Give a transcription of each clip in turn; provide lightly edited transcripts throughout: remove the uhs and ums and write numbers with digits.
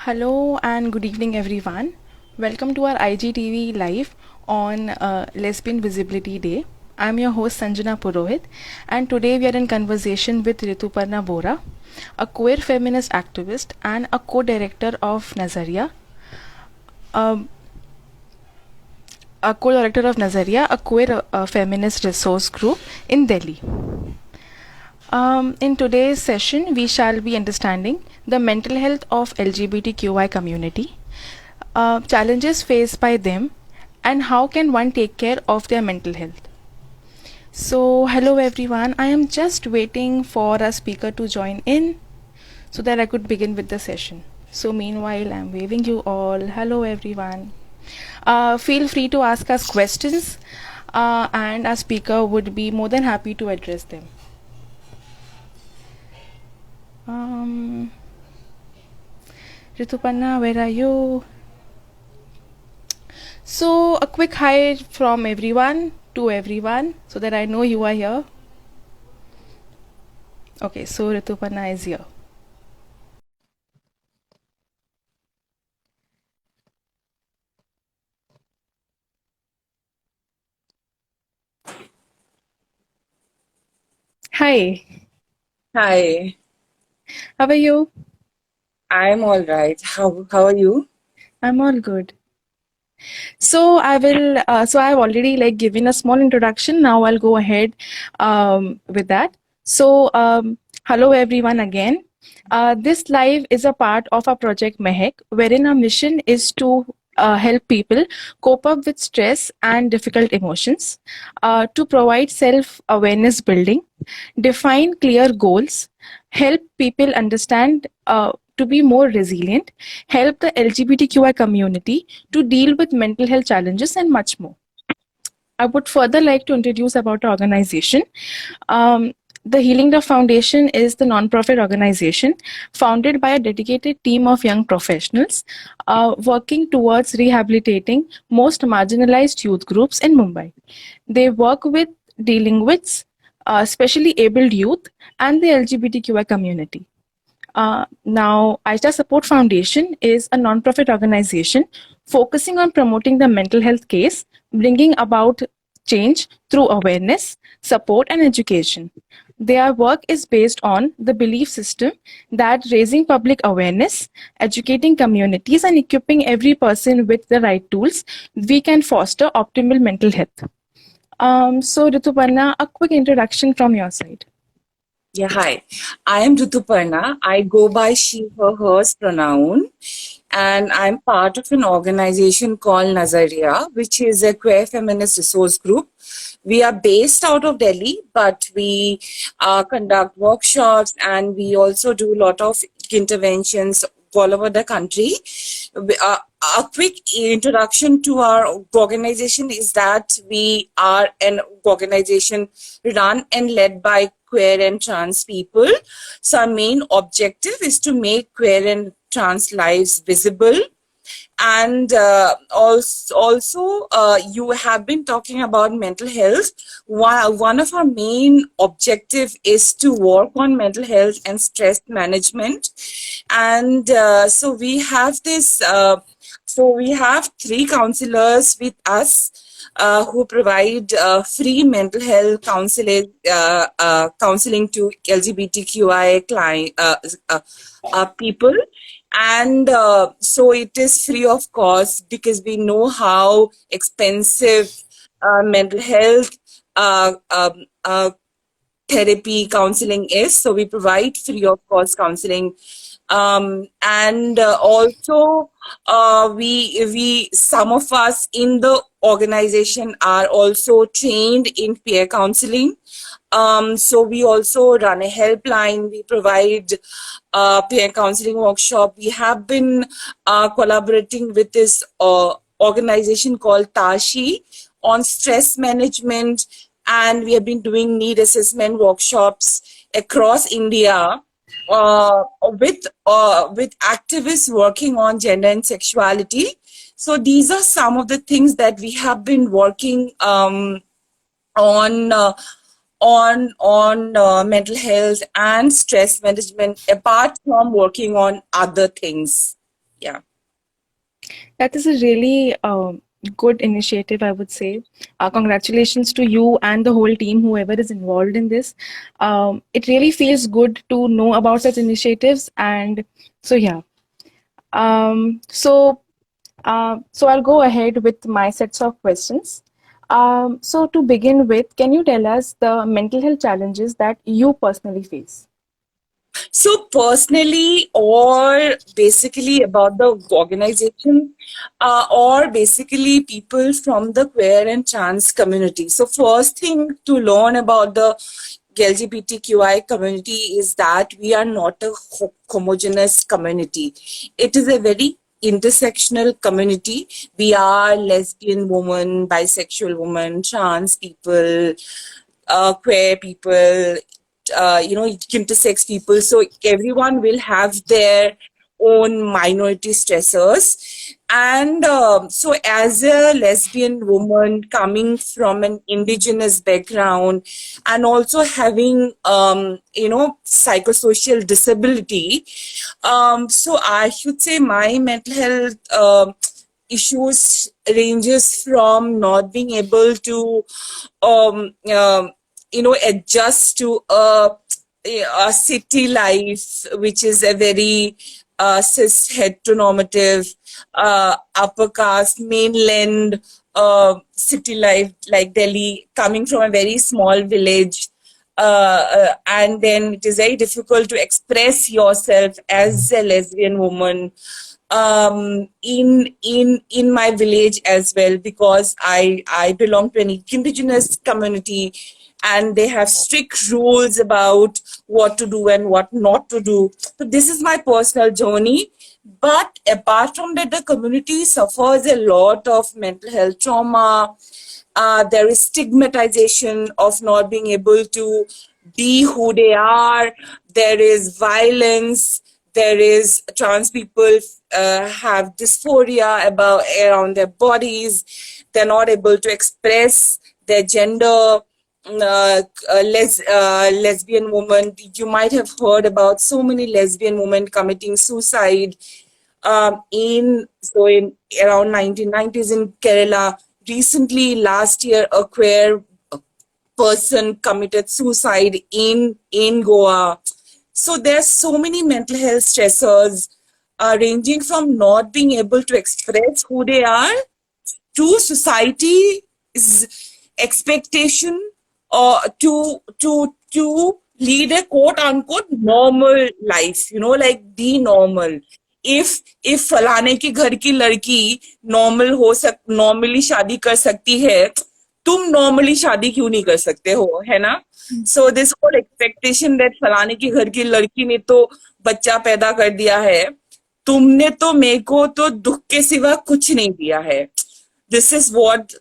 Hello and good evening, everyone. Welcome to our IGTV live on Lesbian Visibility Day. I'm your host Sanjana Purohit, and today we are in conversation with Rituparna Bora, a queer feminist activist and a co-director of Nazaria, um, a queer feminist resource group in Delhi. In today's session, we shall be understanding the mental health of LGBTQI community, challenges faced by them, and how can one take care of their mental health. So, hello everyone. I am just waiting for a speaker to join in so that I could begin with the session. So, meanwhile, I'm waving you all. Hello everyone. Feel free to ask us questions, and our speaker would be more than happy to address them. Rituparna, where are you? So, a quick hi from everyone to everyone so that I know you are here. Okay, so Rituparna is here. Hi, Hi, how are you? I'm all right. How are you? I'm all good. So I will. So I've already given a small introduction. Now I'll go ahead with that. So hello everyone again. This live is a part of our project Mehek, wherein our mission is to help people cope up with stress and difficult emotions, to provide self-awareness building, define clear goals, help people understand to be more resilient, help the LGBTQI community to deal with mental health challenges, and much more. I would further like to introduce about our organization. Um, the Healing Love Foundation is the non-profit organization founded by a dedicated team of young professionals working towards rehabilitating most marginalized youth groups in Mumbai. They work with dealing with specially abled youth and the LGBTQI community. Now, Aisha Support Foundation is a non-profit organization focusing on promoting the mental health case, bringing about change through awareness, support, and education. Their work is based on the belief system that raising public awareness, educating communities, and equipping every person with the right tools, we can foster optimal mental health. So, Rituparna, a quick introduction from your side. Yeah, hi. I am Rituparna. I go by she, her, hers pronoun, and I'm part of an organization called Nazaria, which is a queer feminist resource group. We are based out of Delhi, but we conduct workshops and we also do a lot of interventions all over the country. A quick introduction to our organization is that we are an organization run and led by queer and trans people. So our main objective is to make queer and trans lives visible. And also, you have been talking about mental health. One of our main objective is to work on mental health and stress management. And so we have this. So we have three counselors with us who provide free mental health counseling to LGBTQI people. And so it is free of cost because we know how expensive mental health uh, um, uh, therapy counseling is. So we provide free of cost counseling. And also, we some of us in the organization are also trained in peer counseling. So we also run a helpline. We provide peer counseling workshop. We have been collaborating with this organization called Tashi on stress management, and we have been doing need assessment workshops across India with activists working on gender and sexuality. So these are some of the things that we have been working on. On mental health and stress management apart from working on other things. That is a really good initiative, I would say. Congratulations to you and the whole team, whoever is involved in this. It really feels good to know about such initiatives. And so, yeah. Um, so, so I'll go ahead with my sets of questions. So, to begin with, can you tell us the mental health challenges that you personally face? So personally, or basically about the organization, or basically people from the queer and trans community. So first thing to learn about the LGBTQI community is that we are not a homogeneous community. It is a very intersectional community. We are lesbian women, bisexual women, trans people, queer people, intersex people. So everyone will have their own minority stressors. And so, as a lesbian woman coming from an indigenous background and also having, psychosocial disability, so I should say my mental health issues ranges from not being able to um, um, adjust to a city life, which is a very cis heteronormative, upper caste, mainland city life like Delhi, coming from a very small village. And then it is very difficult to express yourself as a lesbian woman in my village as well, because I belong to an indigenous community, and they have strict rules about what to do and what not to do. So this is my personal journey. But apart from that, the community suffers a lot of mental health trauma. There is stigmatization of not being able to be who they are. There is violence. There is trans people have dysphoria about around their bodies. They're not able to express their gender. Lesbian woman, you might have heard about so many lesbian women committing suicide in around 1990s in Kerala. Recently, last year, a queer person committed suicide in Goa. So there's so many mental health stressors, ranging from not being able to express who they are to society's expectation to lead a quote unquote normal life, like be normal. if फलाने के घर की लड़की normally शादी कर सकती है, तुम नॉर्मली शादी क्यों नहीं कर सकते हो, है ना? So this whole expectation that फलाने के घर की लड़की ने तो बच्चा पैदा कर दिया है, तुमने तो मेरे को तो दुख के सिवा कुछ नहीं दिया है. This is what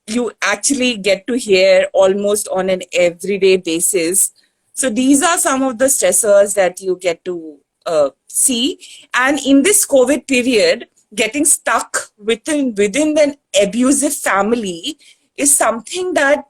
you actually get to hear almost on an everyday basis. So these are some of the stressors that you get to see. And in this COVID period, getting stuck within an abusive family is something that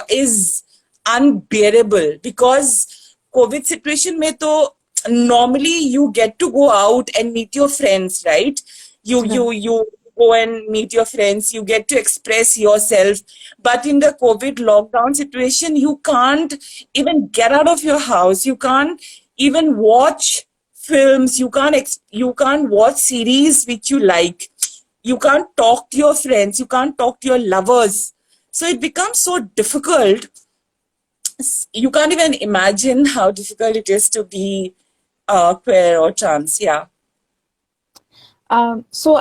is unbearable, because COVID situation mein to normally you get to go out and meet your friends, right? You go and meet your friends, you get to express yourself. But in the COVID lockdown situation, you can't even get out of your house. You can't even watch films. You can't watch series which you like. You can't talk to your friends. You can't talk to your lovers. So it becomes so difficult. You can't even imagine how difficult it is to be queer or trans. Yeah. So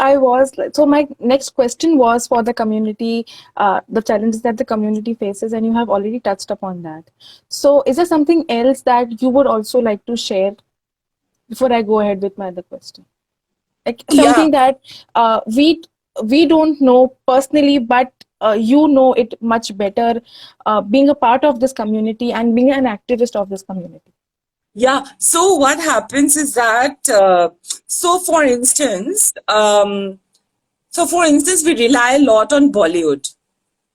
my next question was for the community, the challenges that the community faces, and you have already touched upon that. So is there something else that you would also like to share before I go ahead with my other question? Like Yeah. something that we don't know personally, but you know it much better, being a part of this community and being an activist of this community. Yeah. So what happens is that, so for instance, we rely a lot on Bollywood,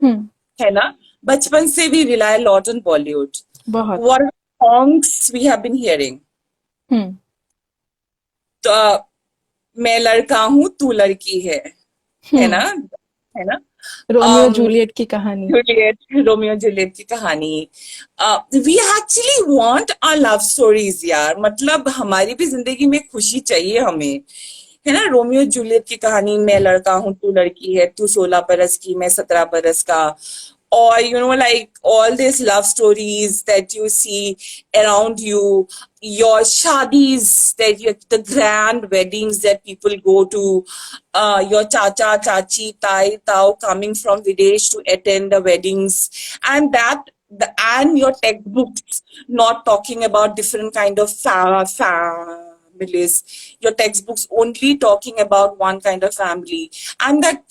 Hmm. है ना? बचपन से we rely a lot on Bollywood. बहुत. What are the songs we have been hearing? Hmm. The मैं लड़का हूँ तू लड़की है ना, है ना? रोमियो um, जूलियट की कहानी. जूलियट, रोमियो जूलियट की कहानी. We actually want our love stories यार, मतलब हमारी भी जिंदगी में खुशी चाहिए हमें, है ना? रोमियो जूलियट की कहानी, मैं लड़का हूँ तू लड़की है, तू 16 बरस की मैं 17 बरस का. Or like all these love stories that you see around you, your shadis, the grand weddings that people go to, your chacha chachi tai tau coming from Videsh to attend the weddings, and and your textbooks not talking about different kind of families, your textbooks only talking about one kind of family, and that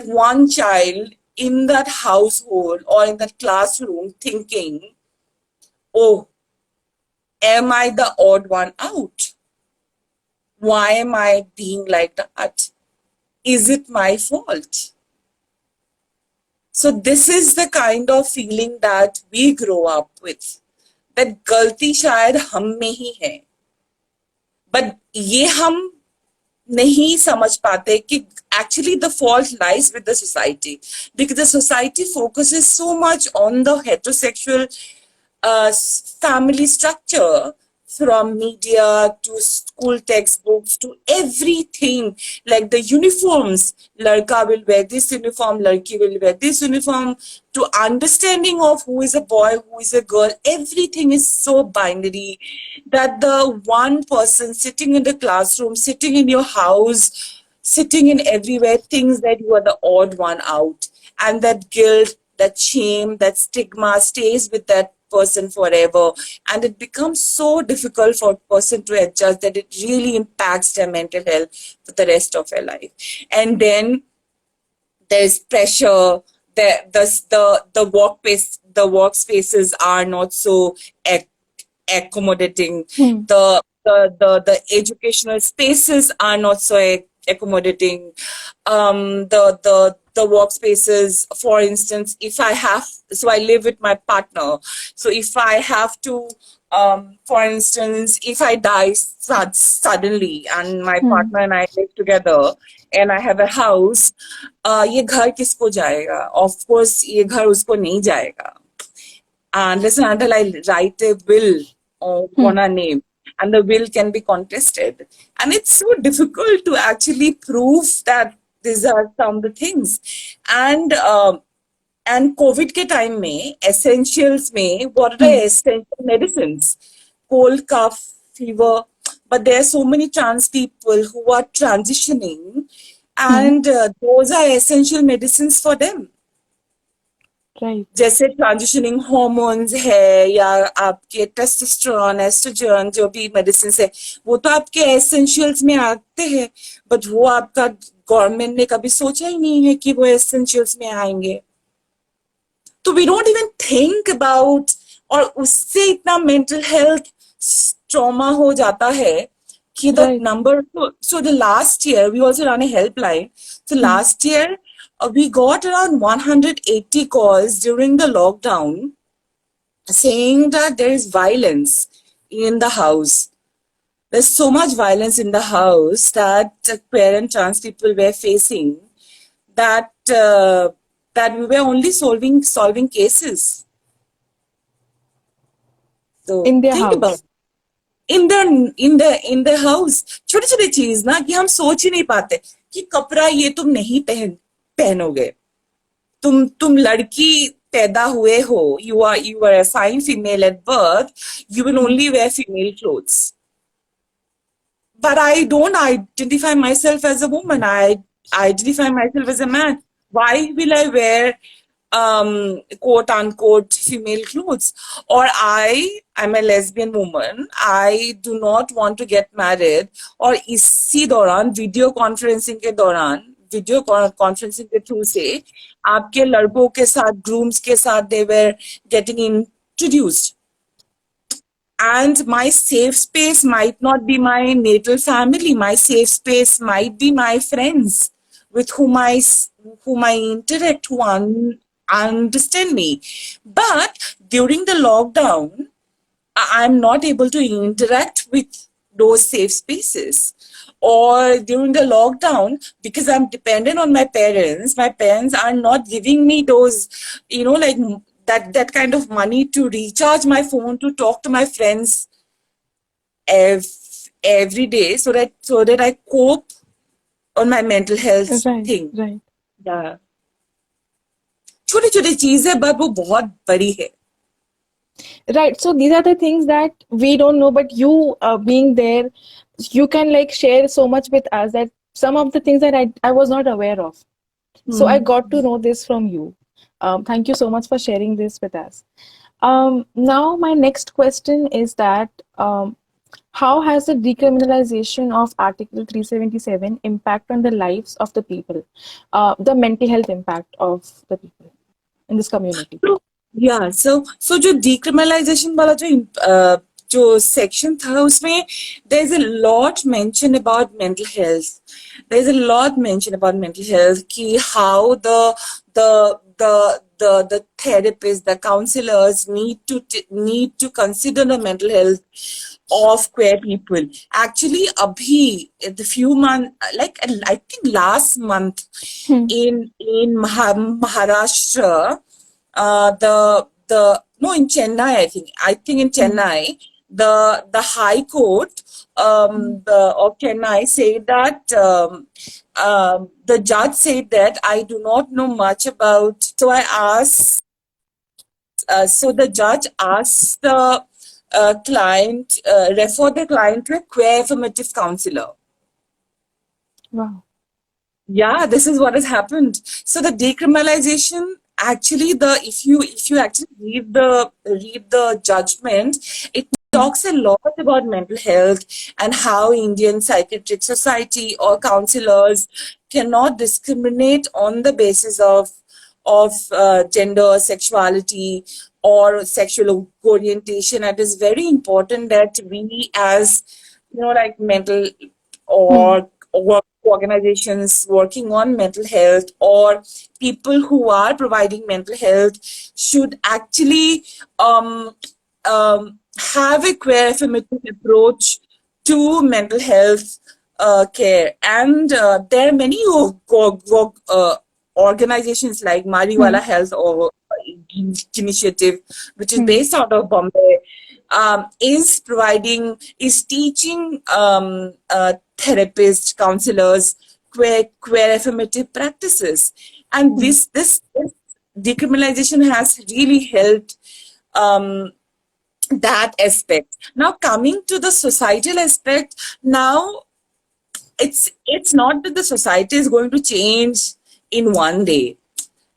one child in that household or in that classroom thinking, oh, am I the odd one out? Why am I being like that? Is it my fault? So this is the kind of feeling that we grow up with. That गलती शायद हम में ही है, but ये हम नहीं समझ पाते कि actually the fault lies with the society, because the society focuses so much on the heterosexual family structure, from media to school textbooks to everything, like the uniforms, ladka will wear this uniform, ladki will wear this uniform, to understanding of who is a boy, who is a girl, everything is so binary that the one person sitting in the classroom, sitting in your house, sitting in everywhere thinks that you are the odd one out, and that guilt, that shame, that stigma stays with that person forever, and it becomes so difficult for a person to adjust that it really impacts their mental health for the rest of their life. And then there's pressure. The workspaces are not so accommodating. The educational spaces are not so accommodating. The workspaces, for instance, if I have, so I live with my partner. So if I have to, for instance, if I die suddenly and my partner and I live together and I have a house, ये घर किसको जाएगा? Of course, ये घर उसको नहीं जाएगा. Unless and until I write a will on a name, and the will can be contested. And it's so difficult to actually prove that these are some of the things. And COVID के time में essentials में, what are the essential medicines? Cold, cough, fever. But there are so many trans people who are transitioning, and those are essential medicines for them. Right. जैसे transitioning hormones है, या आपके testosterone, oestrogen, जो भी medicine है, वो तो आपके एसेंशियल्स में आते हैं, बट वो आपका गवर्नमेंट ने कभी सोचा ही नहीं है कि वो एसेंशियल्स में आएंगे. तो we don't even think about, और उससे इतना मेंटल हेल्थ ट्रॉमा हो जाता है कि the number. So the last year we also run a helpline. So last year we got around 180 calls during the lockdown saying that there is violence in the house. There's so much violence in the house that queer and trans people were facing, that that we were only solving cases. So In their think house. about in the house. छोटे छोटे चीज ना कि हम सोच ही नहीं पाते कि कपड़ा ये तुम नहीं पहनोगे. तुम लड़की पैदा हुए हो, you are assigned female at birth, you will only wear female clothes. But I don't identify myself as a woman. I identify myself as a man. Why will I wear quote unquote female clothes? Or I'm a lesbian woman. I do not want to get married. और इसी दौरान video conferencing के through से आपके लड़कों के साथ, grooms के साथ, they were getting introduced. And my safe space might not be my natal family. My safe space might be my friends with whom I interact, who understand me. But during the lockdown, I'm not able to interact with those safe spaces. Or during the lockdown, because I'm dependent on my parents are not giving me those, like that kind of money to recharge my phone, to talk to my friends every day, so that I cope on my mental health Right, thing. right. Yeah. छोटी छोटी चीजें but वो बहुत बड़ी है. Right. So these are the things that we don't know, but you being there, you can like share so much with us that some of the things that I was not aware of. So I got to know this from you. Thank you so much for sharing this with us. Now, my next question is that how has the decriminalization of Article 377 impact on the lives of the people, the mental health impact of the people in this community? तो so जो decriminalization वाला जो section था उसमें there's a lot mentioned about mental health. There's a lot mentioned about mental health कि how the therapists, the counselors need to consider the mental health of queer people. Actually, abhi the few months, like I think last month in Maharashtra, the no, in Chennai, I think in Chennai, the High Court of Chennai said that the judge said that I do not know much about. So I asked. So the judge asked the client, refer the client to a queer affirmative counselor. Wow. Yeah, this is what has happened. So the decriminalization, actually, if you actually read the judgment, it talks a lot about mental health and how Indian Psychiatric Society or counselors cannot discriminate on the basis of gender, sexuality, or sexual orientation. It is very important that we, as like mental or organizations working on mental health, or people who are providing mental health, should actually have a queer affirmative approach to mental health care. And there are many organizations like Mariwala Health or Initiative, which is based out of Bombay, is teaching therapists, counselors, queer affirmative practices. And this decriminalization has really helped that aspect. Now, coming to the societal aspect, now it's not that the society is going to change in one day,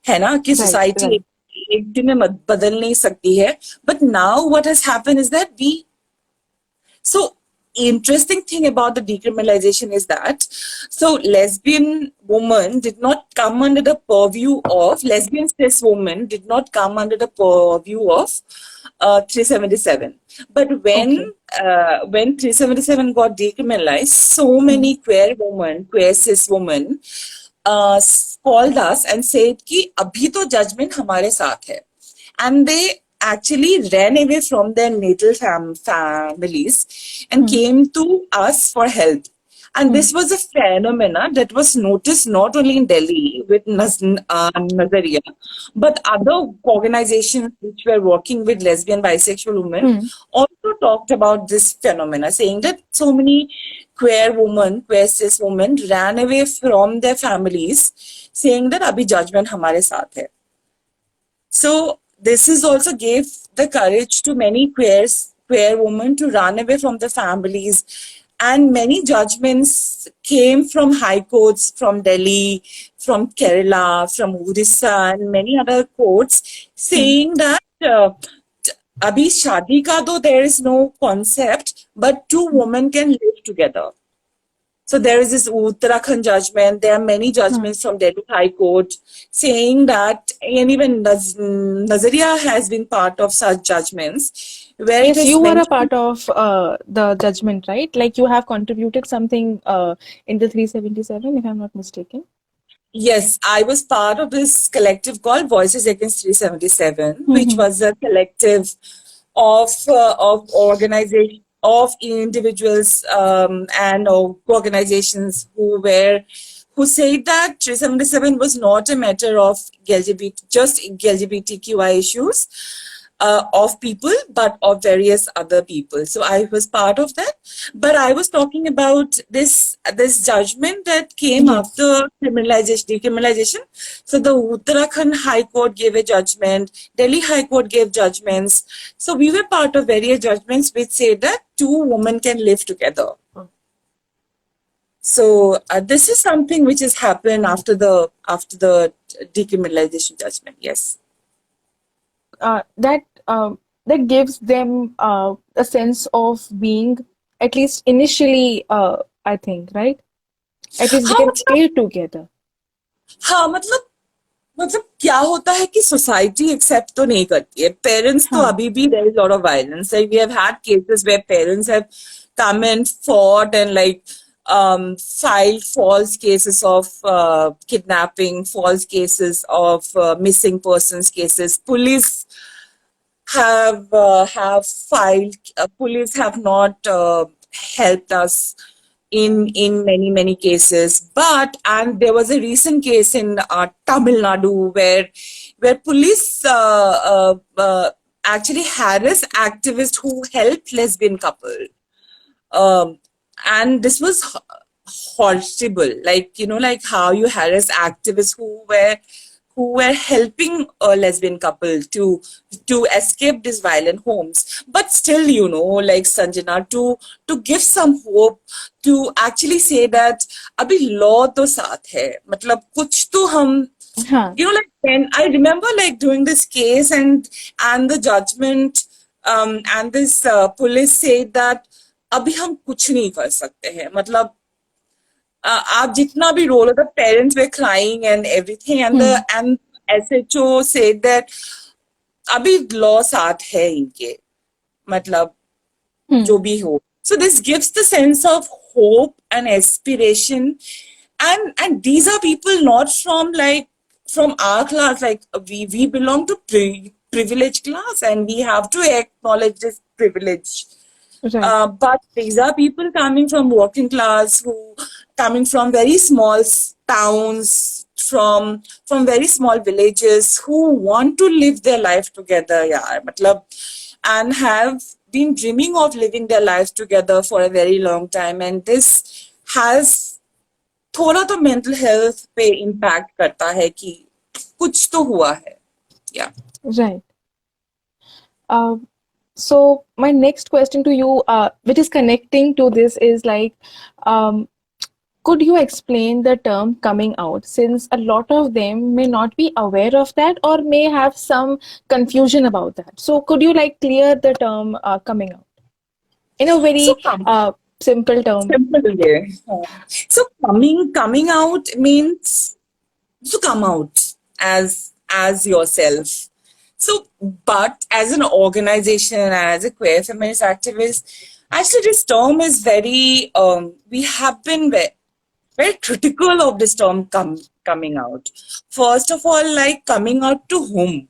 है ना, कि Right, society right. एक दिन में बदल नहीं सकती है. But now what has happened is that so interesting thing about the decriminalization is that lesbian woman did not come under the purview of lesbian cis woman did not come under the purview of 377. But when 377 got decriminalized, so many queer cis women called us and said कि अभी तो judgment हमारे साथ है. And they actually ran away from their natal families and came to us for help. And this was a phenomenon that was noticed not only in Delhi with Nazariya, but other organizations which were working with lesbian, bisexual women also talked about this phenomena, saying that so many queer cis women ran away from their families, saying that abhi judgment hamare saath hai. So this is also gave the courage to many queer women to run away from the families, and many judgments came from high courts, from Delhi, from Kerala, from Odisha, and many other courts, saying that abhi shadi ka though there is no concept, but two women can live together. So there is this Uttarakhand judgment. There are many judgments from Delhi High Court saying that, and even Nazariya has been part of such judgments, where it Yes, is you were a mentioned. part of the judgment, right? Like you have contributed something in the 377, if I'm not mistaken. Yes, I was part of this collective called Voices Against 377, which was a collective of organization of individuals and organizations who said that 377 was not a matter of just LGBTQI issues of people, but of various other people. So I was part of that. But I was talking about this judgment that came Yes. after decriminalization. So the Uttarakhand High Court gave a judgment, Delhi High Court gave judgments. So we were part of various judgments which say that two women can live together. So this is something which has happened after the decriminalization judgment. Yes. That gives them a sense of being, at least initially, I think, right? At least they हाँ can मतलब stay together. हाँ मतलब क्या होता है कि society accept तो नहीं करती है पेरेंट्स तो हाँ. अभी भी there is lot of violence like we have had cases where parents have come and fought and like filed false cases of kidnapping, false cases of missing persons cases. Police have filed. Police have not helped us in many cases. But and there was a recent case in Tamil Nadu where police actually harassed activists who helped lesbian couple. And this was horrible, like like how you harass activists who were helping a lesbian couple to escape these violent homes. But still, like Sanjana, to give some hope, to actually say that abhi law to saath hai, matlab kuch to hum हाँ. like when I remember like doing this case and the judgment and this police said that अभी हम कुछ नहीं कर सकते हैं मतलब आप जितना भी role the parents were crying and everything and Hmm. SHO said that अभी लॉ साथ है इनके मतलब Hmm. जो भी हो. So this gives the sense of hope and aspiration, and these are people not from our class. Like we belong to privileged class, and we have to acknowledge this privilege. Right. But these are people coming from working class, who coming from very small towns, from very small villages, who want to live their life together, yeah, matlab, and have been dreaming of living their lives together for a very long time. And this has थोड़ा तो mental health पे impact करता है कि कुछ तो हुआ है. Yeah. Right. So my next question to you, which is connecting to this, is like, could you explain the term coming out, since a lot of them may not be aware of that or may have some confusion about that? So could you like clear the term coming out in a So very simple term? simple way. So coming out means to come out as yourself. So, but as an organization and as a queer feminist activist, actually this term is very we have been very critical of this term coming out. First of all, like coming out to whom?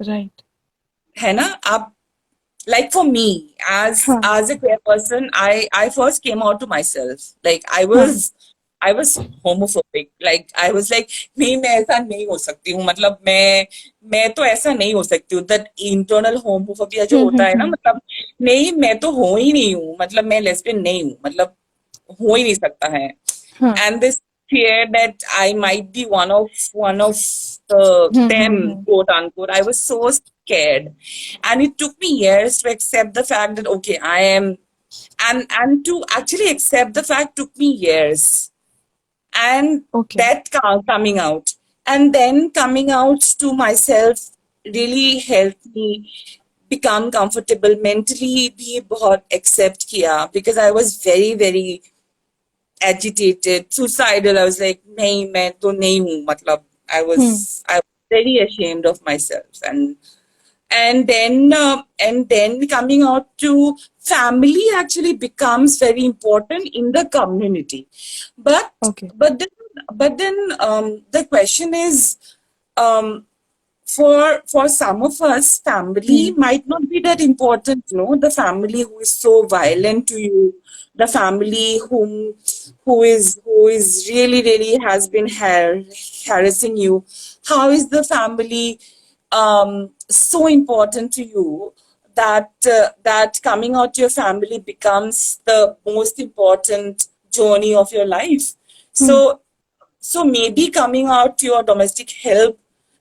Right. है ना आप like for me Huh. as a queer person, I first came out to myself. Like I Huh. was homophobic. Like I was like नहीं मैं ऐसा नहीं हो सकती हूँ मतलब मैं तो ऐसा नहीं हो सकती हूँ. That internal homophobia जो होता है ना मतलब नहीं मैं तो हो ही नहीं हूँ मतलब मैं lesbian नहीं हूँ मतलब हो ही नहीं सकता है. Huh. And this fear that I might be one of them, quote unquote. I was so scared, and it took me years to accept the fact that okay, I am, and to actually accept the fact took me years, and Okay. that coming out, and then coming out to myself really helped me become comfortable mentally. भी बहुत accept किया because I was very agitated, suicidal. I was like, नहीं मैं तो नहीं हूँ मतलब I was very ashamed of myself, and then coming out to family actually becomes very important in the community. Okay. But then the question is, for some of us, family might not be that important, the family who is so violent to you, the family who is really has been harassing you. How is the family so important to you that coming out to your family becomes the most important journey of your life? So maybe coming out to your domestic help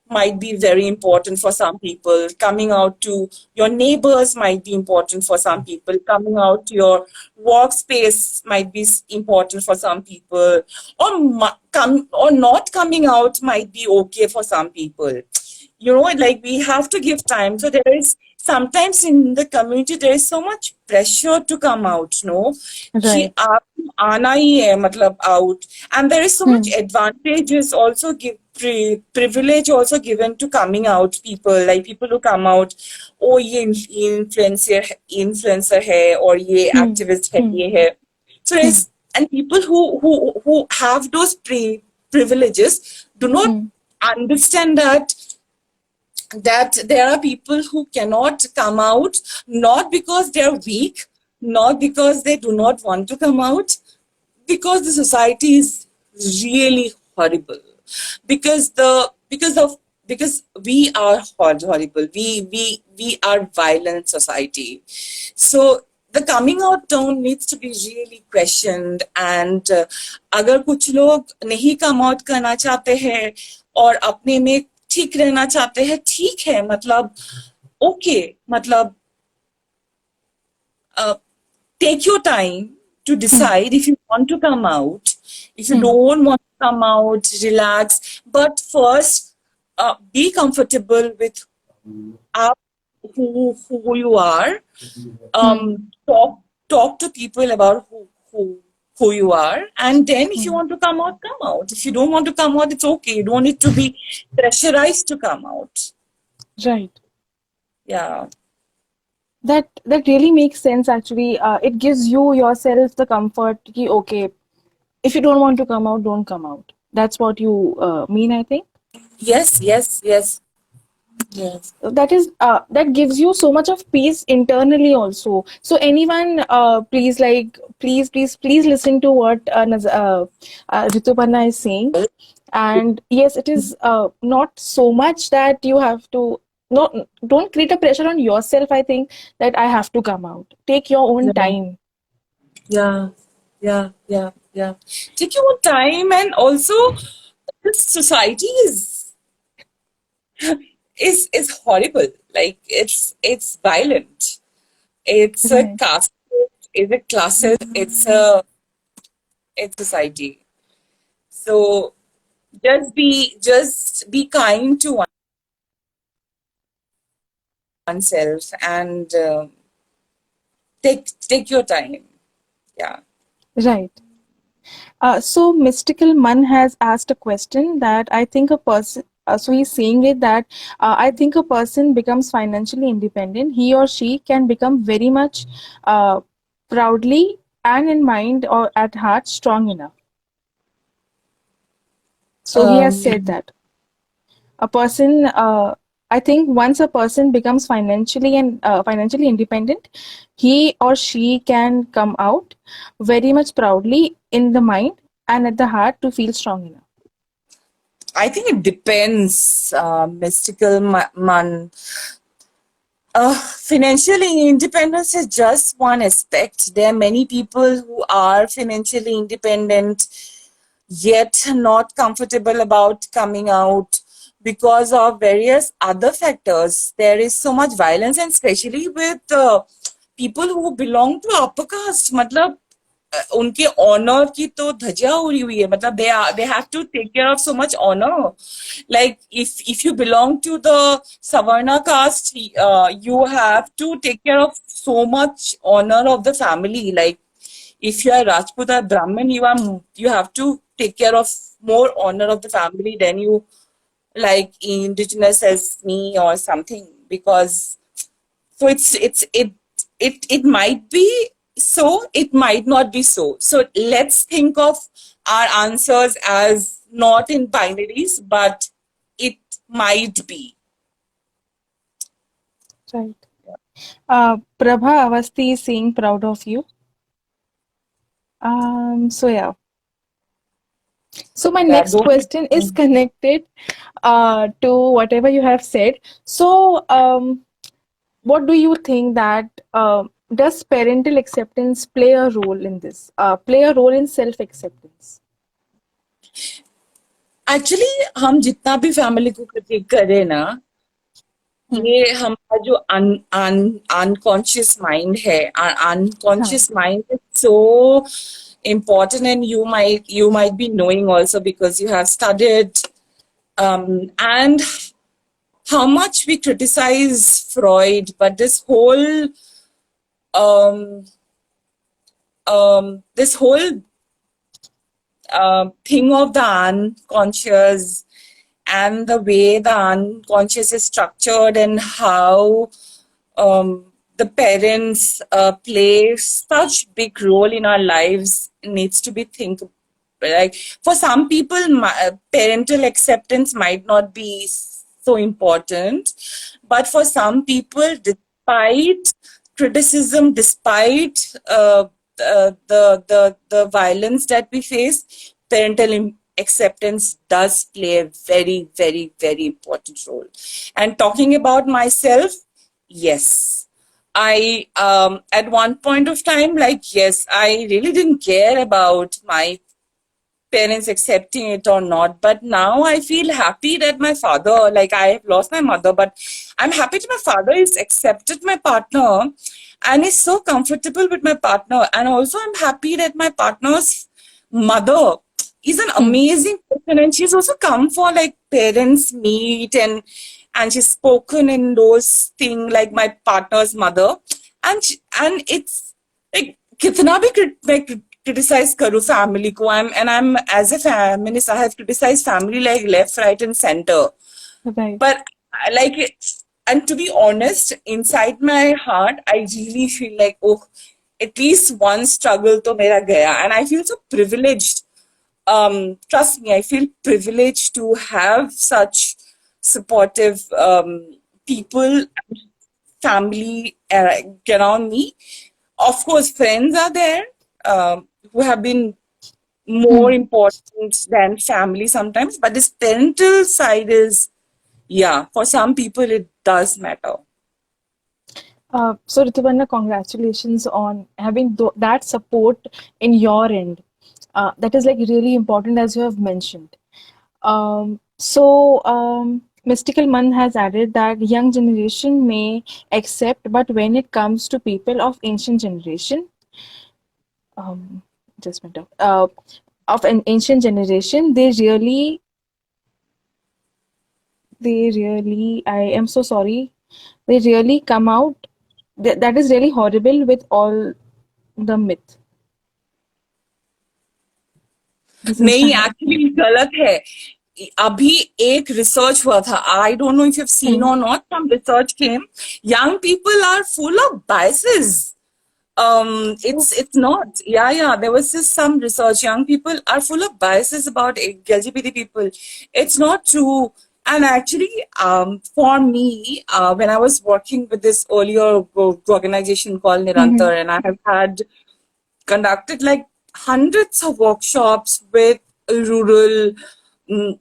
might be very important for some people. Coming out to your neighbors might be important for some people. Coming out to your workspace might be important for some people. Or not coming out might be okay for some people. Like we have to give time. So there is sometimes in the community there is so much pressure to come out, कि Right. आप आना ही है मतलब out, and there is so much advantages also privilege also given to coming out people, like people who come out, oh ये influencer है और ये activist है ये है. So there's, and people who have those privileges do not understand that there are people who cannot come out, not because they're weak, not because they do not want to come out, because the society is really horrible, because we are horrible, we are violent society. So the coming out tone needs to be really questioned. And अगर कुछ लोग नहीं come out करना चाहते हैं और अपने में ठीक रहना चाहते हैं, ठीक है, मतलब ओके, मतलब take your time to decide if you want to come out. If you don't want to come out, relax. But first, be comfortable with who you are. Talk to people about who you are, and then if you want to come out, come out. If you don't want to come out, it's okay. You don't need to be pressurized to come out. Right. Yeah. That really makes sense actually. It gives you yourself the comfort कि okay, if you don't want to come out, don't come out. That's what you mean, I think. Yes. That gives you so much of peace internally also. So anyone, please listen to what Rituparna is saying. And yes, it is not so much that you have to, don't create a pressure on yourself, I think, that I have to come out. Take your own time. Yeah. Take your own time, and also this society is horrible. Like it's violent. It's a caste. It's a classes. It's society. So just be kind to oneself, and take your time. Yeah. Right. So Mystical Man has asked a question that I think a person, so he's saying it that I think a person becomes financially independent, he or she can become very much proudly and in mind or at heart strong enough. So he has said that a person, I think once a person becomes financially independent, he or she can come out very much proudly in the mind and at the heart to feel strong enough. I think it depends, Mystical Man. Financially independence is just one aspect. There are many people who are financially independent yet not comfortable about coming out because of various other factors. There is so much violence, and especially with people who belong to upper caste. मतलब उनके honour की तो धज्जियां उड़ी हुई है. मतलब they have to take care of so much honor. Like if you belong to the Savarna caste, you have to take care of so much honor of the family. Like if you are Rajput or Brahmin, you have to take care of more honor of the family than you like indigenous as me or something. Because so it might be so, it might not be so. So let's think of our answers as not in binaries, but it might be. Right. Prabha Avasti is saying proud of you. So yeah. So my Yeah, next don't question is connected to whatever you have said. So what do you think that does parental acceptance play a role in this? Play a role in self acceptance? Actually हम जितना भी family को critic करें ना, Hmm. ये हमारा जो unconscious mind है, हाँ. unconscious mind is so important, and you might be knowing also because you have studied, and how much we criticize Freud, but um, this whole thing of the unconscious and the way the unconscious is structured, and how the parents play such big role in our lives needs to be think, like, for some people parental acceptance might not be so important, but for some people, despite criticism, despite the violence that we face, parental acceptance does play a very, very, very important role. And talking about myself, yes, I at one point of time, like, yes, I really didn't care about my parents accepting it or not. But now I feel happy that my father, like, I have lost my mother, but I'm happy that my father is accepted my partner and is so comfortable with my partner. And also I'm happy that my partner's mother is an Hmm. amazing person, and she's also come for like parents meet, and she's spoken in those things like my partner's mother, and it's like कितना भी मैं criticize करूँ family को, I'm as a feminist I have criticized family like left, right, and center, Right. but I like it. And to be honest, inside my heart, I really feel like, oh, at least one struggle to mera gaya, and I feel so privileged. Trust me, I feel privileged to have such supportive people, family around me. Of course, friends are there who have been more Hmm. important than family sometimes, but this parental side is, yeah, for some people it does matter. So Rituparna, congratulations on having that support in your end. That is like really important as you have mentioned. Mystical Man has added that young generation may accept, but when it comes to people of ancient generation, um, just a minute, of an ancient generation, I am so sorry, they really come out. That is really horrible with all the myth. This is नहीं, actually गलत है. अभी एक research हुआ था, I don't know if you have seen Hmm. और not, some research came, young people are full of biases. It's not. Yeah, yeah. There was just some research. Young people are full of biases about LGBT people. It's not true. And actually, for me, when I was working with this earlier organization called Nirantar, Mhm. and I have had conducted like hundreds of workshops with rural mm,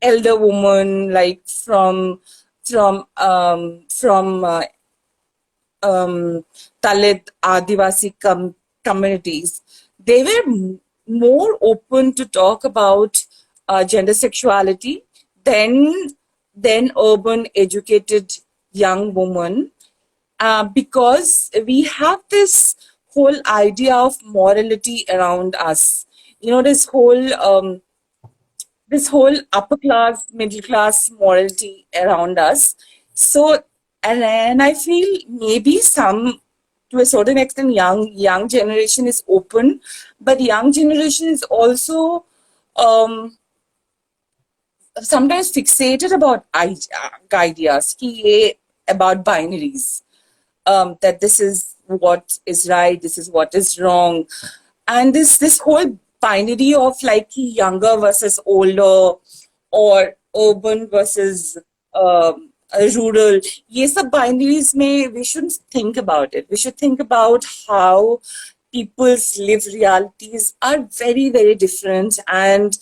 elder women, like from Dalit Adivasi communities. They were more open to talk about gender sexuality than urban educated young women, because we have this whole idea of morality around us. You know, this whole upper class, middle class morality around us. So, and I feel maybe some, to a certain extent, young generation is open, but young generation is also um, sometimes fixated about ideas कि ये about binaries, that this is what is right, this is what is wrong, and this whole binary of like younger versus older, or urban versus rural, ये सब binaries में we shouldn't think about it. We should think about how people's lived realities are very, very different, and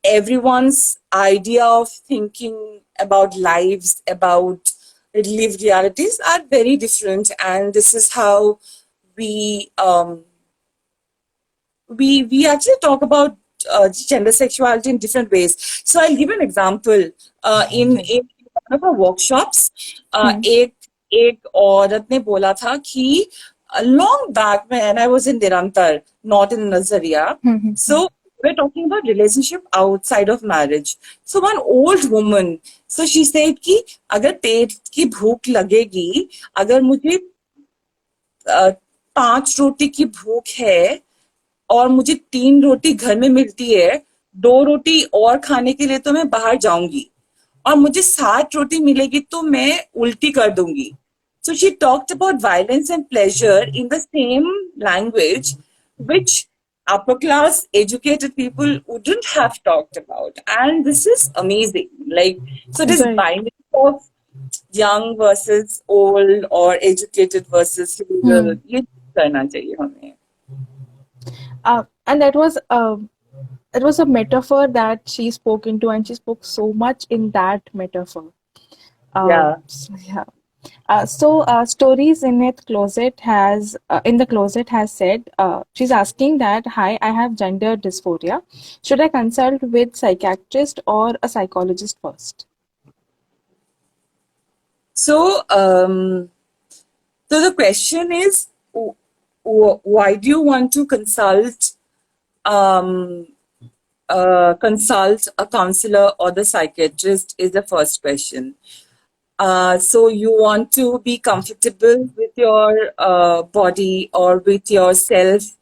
everyone's idea of thinking about lives, about lived realities are very different, and this is how we we actually talk about gender sexuality in different ways. So I'll give an example. In one of our workshops, एक एक औरत ने बोला था कि long back when I was in Nirantar, not in Nazaria, so we're talking about relationship outside of marriage. So one old woman, so she said कि अगर पेट की भूख लगेगी, अगर मुझे 5 रोटी की भूख है और मुझे 3 रोटी घर में मिलती है, 2 रोटी और खाने के लिए तो मैं बाहर जाऊंगी, और मुझे 7 रोटी मिलेगी तो मैं उल्टी कर दूंगी. So she talked about violence and pleasure in the same language, which upper class educated people wouldn't have talked about. And this is amazing. Like, so this Right. binary of young versus old or educated versus rural, ये करना चाहिए हमें. And that was it was a metaphor that she spoke into, and she spoke so much in that metaphor. Yeah. Yeah. Stories in the closet has said, she's asking that, hi, I have gender dysphoria. Should I consult with psychiatrist or a psychologist first? So, so the question is, why do you want to consult consult a counselor or the psychiatrist is the first question. So you want to be comfortable with your body or with yourself,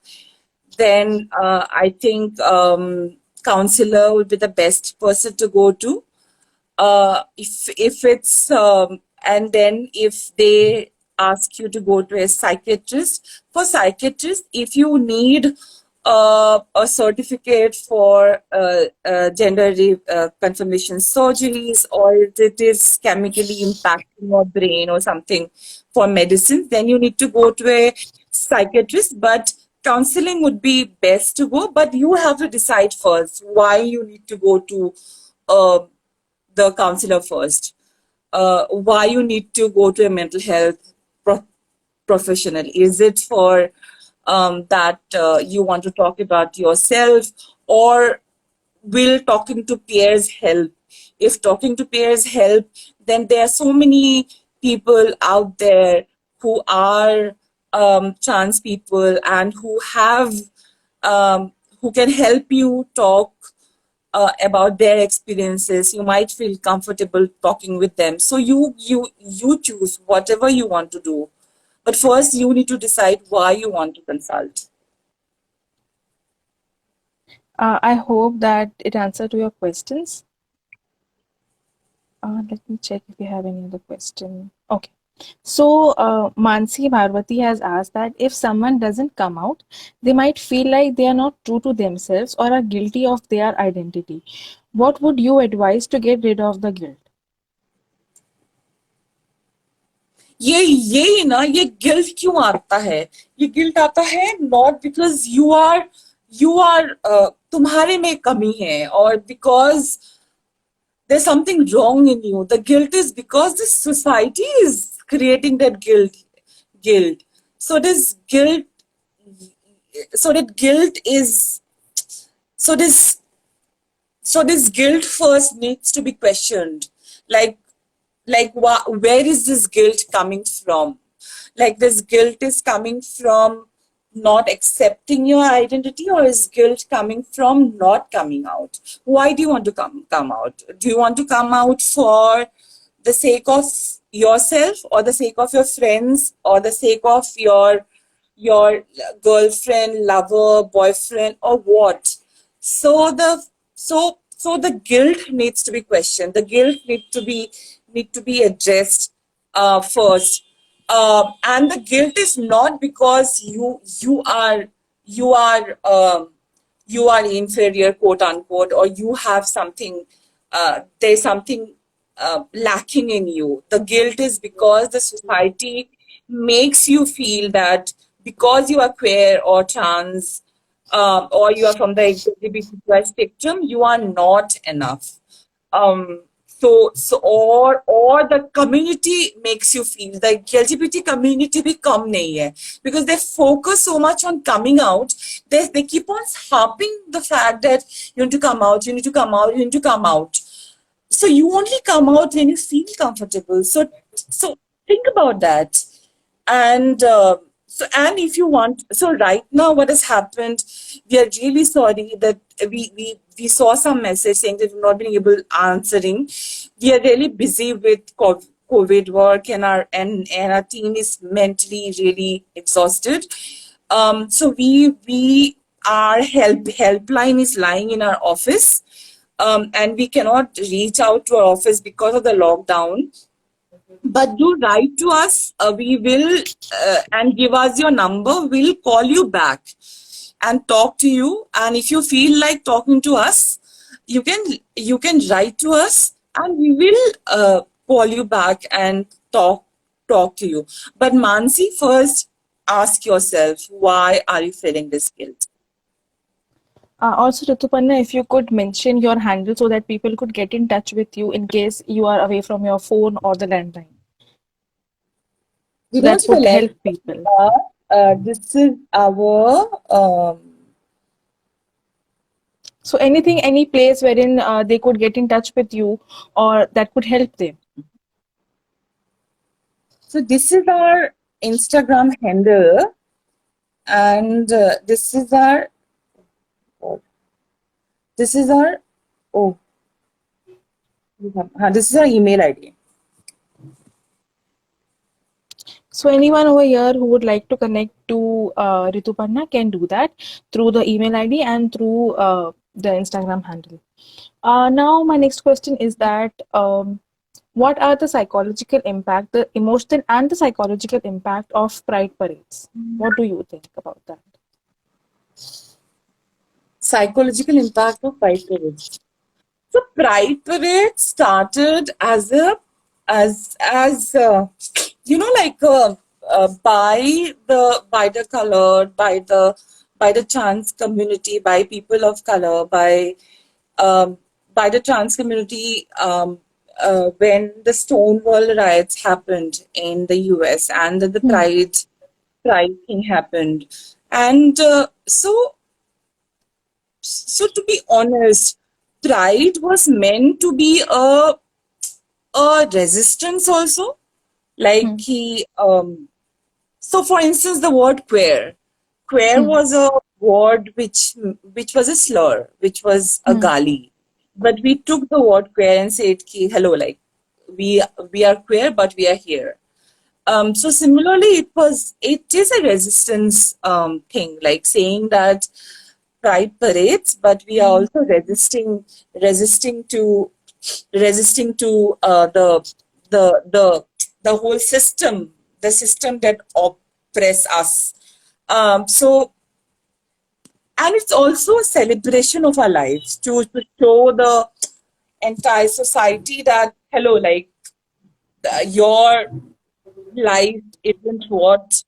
then I think counselor would be the best person to go to. If it's and then if they ask you to go to a psychiatrist, for psychiatrist, if you need a certificate for confirmation surgeries, or it is chemically impacting your brain or something for medicine, then you need to go to a psychiatrist. But counseling would be best to go, but you have to decide first why you need to go to the counselor first. Why you need to go to a mental health professional? Is it for that you want to talk about yourself, or will talking to peers help? If talking to peers help, then there are so many people out there who are trans people and who have who can help you talk about their experiences. You might feel comfortable talking with them. So you choose whatever you want to do. But first you need to decide why you want to consult. I hope that it answered to your questions. Let me check if you have any other question. Okay. So, Mansi Bharwati has asked that if someone doesn't come out, they might feel like they are not true to themselves or are guilty of their identity. What would you advise to get rid of the guilt? ये ना, ये guilt क्यों आता है? ये guilt आता है not because you are तुम्हारे में कमी है, और because there's something wrong in you. The guilt is because the society is creating that guilt. So this guilt, so that guilt is, so this guilt first needs to be questioned. Where is this guilt coming from? Like, this guilt is coming from not accepting your identity, or is guilt coming from not coming out? Why do you want to come out? Do you want to come out for the sake of yourself, or the sake of your friends, or the sake of your girlfriend, lover, boyfriend, or what? So the guilt needs to be questioned. The guilt need to be addressed first. And the guilt is not because you are inferior, quote unquote, or you have something. There's something lacking in you. The guilt is because the society makes you feel that because you are queer or trans, or you are from the LGBTQI spectrum, you are not enough. Or the community makes you feel the LGBT community भी कम नहीं है, because they focus so much on coming out. They keep on harping the fact that you need to come out, you need to come out, you need to come out. So you only come out when you feel comfortable. So think about that. And and if you want, so right now what has happened, we are really sorry that we saw some message saying that we've not been able answering. We are really busy with COVID work, and our team is mentally really exhausted. So we our helpline is lying in our office, and we cannot reach out to our office because of the lockdown. But do write to us. We will, and give us your number. We'll call you back and talk to you. And if you feel like talking to us, you can write to us, and we will call you back and talk to you. But Mansi, first ask yourself, why are you feeling this guilt? Also, Rituparna, if you could mention your handle so that people could get in touch with you in case you are away from your phone or the landline. We So don't that have a would land. help people. This is our So anything, any place wherein they could get in touch with you or that could help them. so this is our Instagram handle, and this is our oh this is our email ID. So anyone over here who would like to connect to Rituparna can do that through the email ID and through the Instagram handle. Now, my next question is that what are the psychological impact, the emotional and the psychological impact of pride parades? What do you think about that? Psychological impact of Pride Parade. So Pride Parade started as like by the colored, by the trans community, by people of color, by the trans community, when the Stonewall riots happened in the US, and the pride thing happened. And so to be honest, pride was meant to be a resistance also. Like so for instance, the word queer was a word which was a slur, which was a gali. But we took the word queer and said, ki, hello, like we are queer, but we are here. So similarly, it is a resistance thing, like saying that pride parades, but we are also resisting to the whole system, the system that oppress us. So, and it's also a celebration of our lives to show the entire society that hello, like your life isn't what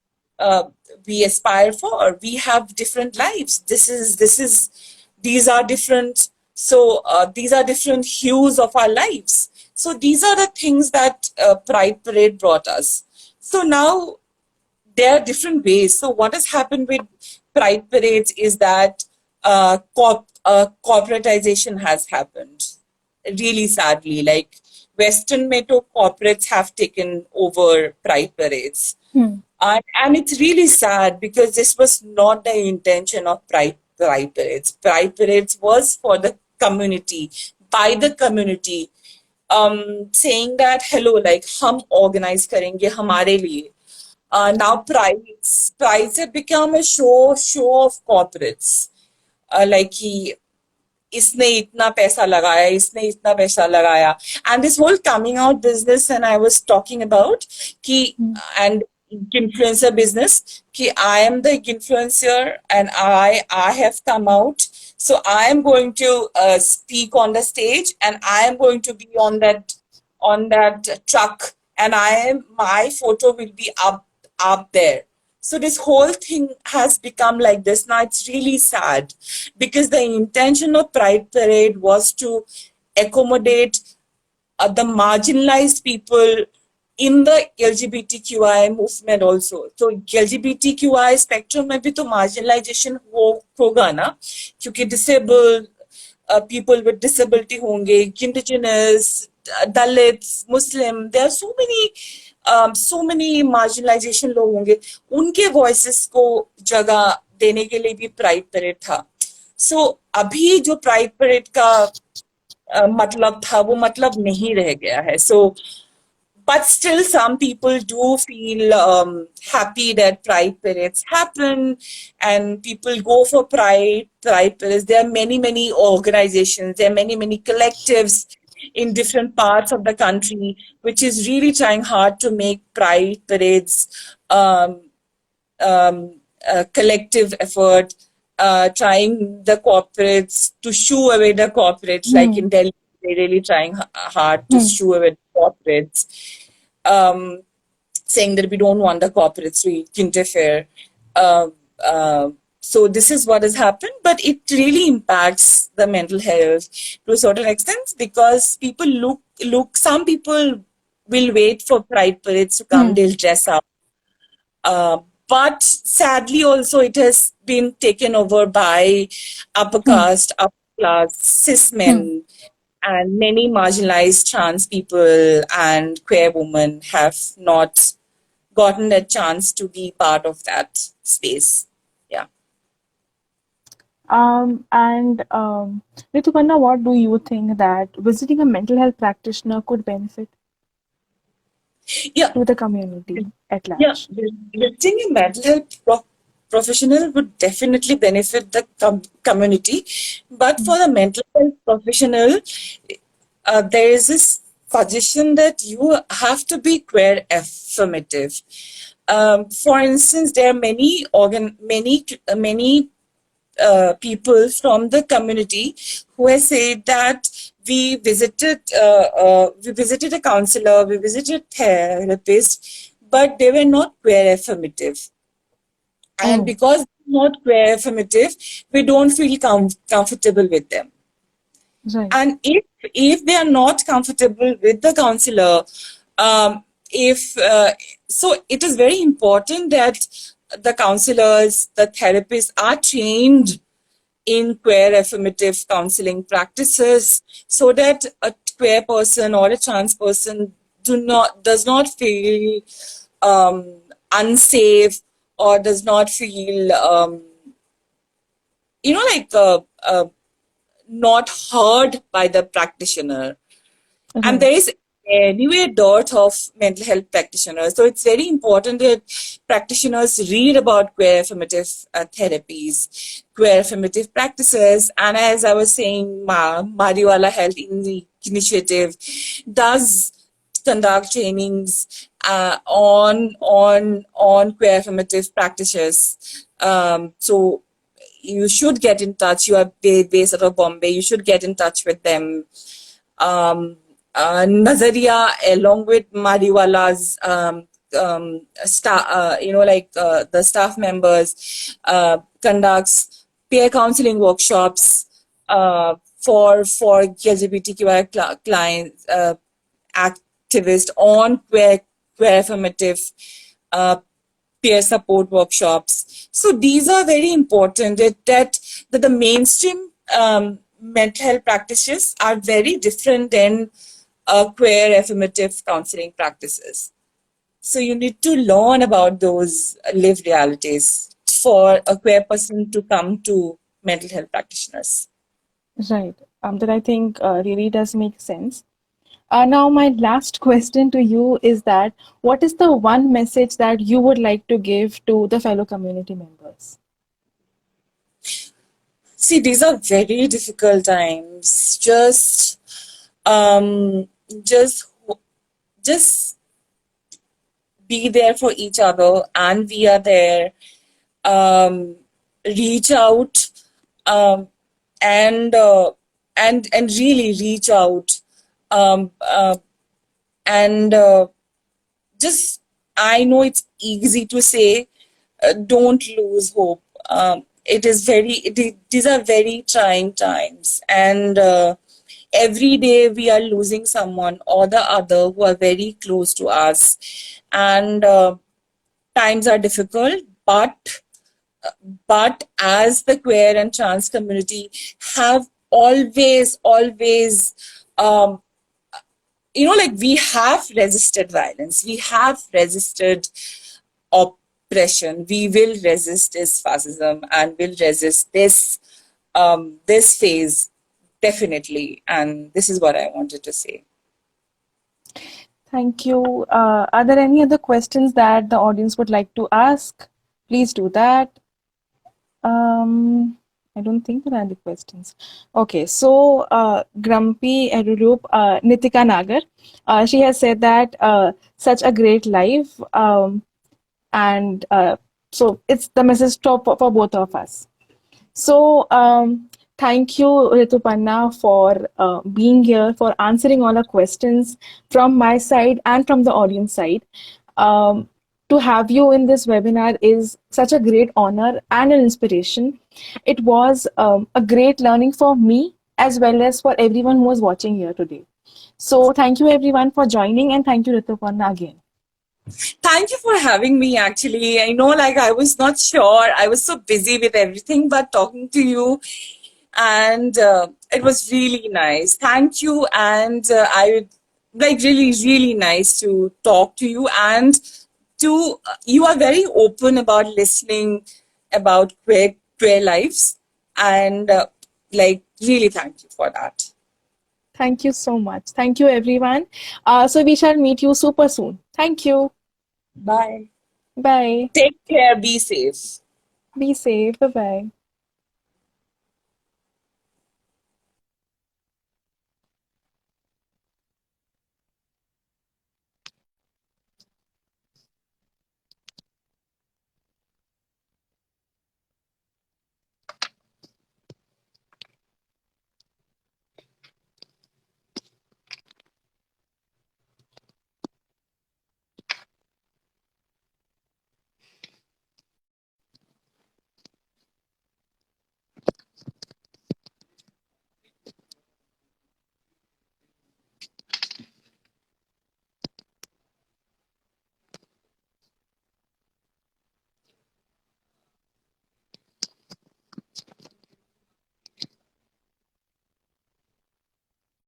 we aspire for. We have different lives. These are different. So these are different hues of our lives. So these are the things that Pride Parade brought us. So now there are different ways. So what has happened with Pride Parades is that corporatization has happened. Really sadly, like Western Metro corporates have taken over Pride Parades. And it's really sad because this was not the intention of Pride Parades. Pride Parades was for the community, by the community, saying that hello, like hum organize karenge hamare liye. Now prides have become a show of corporates. Like he इसने इतना पैसा लगाया, इसने इतना पैसा लगाया, and this whole coming out business, and I was talking about कि and influencer business कि I am the influencer and I have come out, so I am going to speak on the stage and I am going to be on on that truck, and my photo will be up there. So this whole thing has become like this. Now it's really sad because the intention of Pride Parade was to accommodate the marginalized people in the LGBTQI movement also. So LGBTQI spectrum में भी तो marginalization होगा ना, क्योंकि disabled people with disability होंगे, indigenous, Dalits, Muslim. There are so many marginalization लोग होंगे. उनके voices को जगह देने के लिए भी Pride Parade था. So अभी जो Pride Parade का मतलब था वो मतलब नहीं रह गया है. So but still some people do feel happy that Pride parades happen and people go for Pride parades. There are many organizations, there are many collectives in different parts of the country which is really trying hard to make Pride parades a collective effort, trying the corporates to shoo away the corporates. Like in Delhi, they're really trying hard to shoo away the corporates, saying that we don't want the corporates to interfere. So this is what has happened, but it really impacts the mental health to a certain extent because people some people will wait for Pride parades to come, they'll dress up. But sadly also it has been taken over by upper caste, upper class, cis men, and many marginalized trans people and queer women have not gotten a chance to be part of that space. Yeah. Rituparna, what do you think that visiting a mental health practitioner could benefit Yeah. to the community at large? Yeah, visiting a mental health professional would definitely benefit the community. But for the mental health professional, there is this suggestion that you have to be queer affirmative. For instance, there are many people from the community who have said that we visited a counselor, we visited therapist, but they were not queer affirmative. And because they're not queer affirmative, we don't feel comfortable with them. Right. And if they are not comfortable with the counselor, so it is very important that the counselors, the therapists are trained in queer affirmative counseling practices so that a queer person or a trans person does not feel unsafe or does not feel not heard by the practitioner. And there is anyway a dearth of mental health practitioners. So it's very important that practitioners read about queer affirmative therapies, queer affirmative practices. And as I was saying, Mariwala Health Initiative does conduct trainings on queer affirmative practices. So you should get in touch. You are based out of Bombay. You should get in touch with them. Nazariya, along with Mariwala's the staff members, conducts peer counseling workshops for LGBTQI clients, activists on queer affirmative peer support workshops. So these are very important. That the mainstream mental health practices are very different than queer affirmative counseling practices. So you need to learn about those lived realities for a queer person to come to mental health practitioners. Right. That I think really does make sense. Now, my last question to you is that what is the one message that you would like to give to the fellow community members? See, these are very difficult times. Just be there for each other, and we are there. Reach out, and really reach out. and just I know it's easy to say, don't lose hope. These are very trying times, and every day we are losing someone or the other who are very close to us, and times are difficult, but as the queer and trans community have always um, like we have resisted violence, we have resisted oppression, we will resist this fascism and will resist this phase definitely. And this is what I wanted to say. Thank you. Are there any other questions that the audience would like to ask? Please do that. I don't think there are any questions. Okay, so Grumpy Edurup, Nitika Nagar, she has said that such a great live, and so it's the message for both of us. So thank you, Ritupanna, for being here, for answering all our questions from my side and from the audience side. To have you in this webinar is such a great honor and an inspiration. It was a great learning for me as well as for everyone who was watching here today. So thank you everyone for joining, and thank you, Ritupanna, again. Thank you for having me. Actually, I know, like, I was not sure, I was so busy with everything, but talking to you, and it was really nice. Thank you. And I like really nice to talk to you, and to you are very open about listening about queer lives, and like, really thank you for that. Thank you so much. Thank you, everyone. So we shall meet you super soon. Thank you. Bye. Bye. Take care. Be safe. Be safe. Bye bye.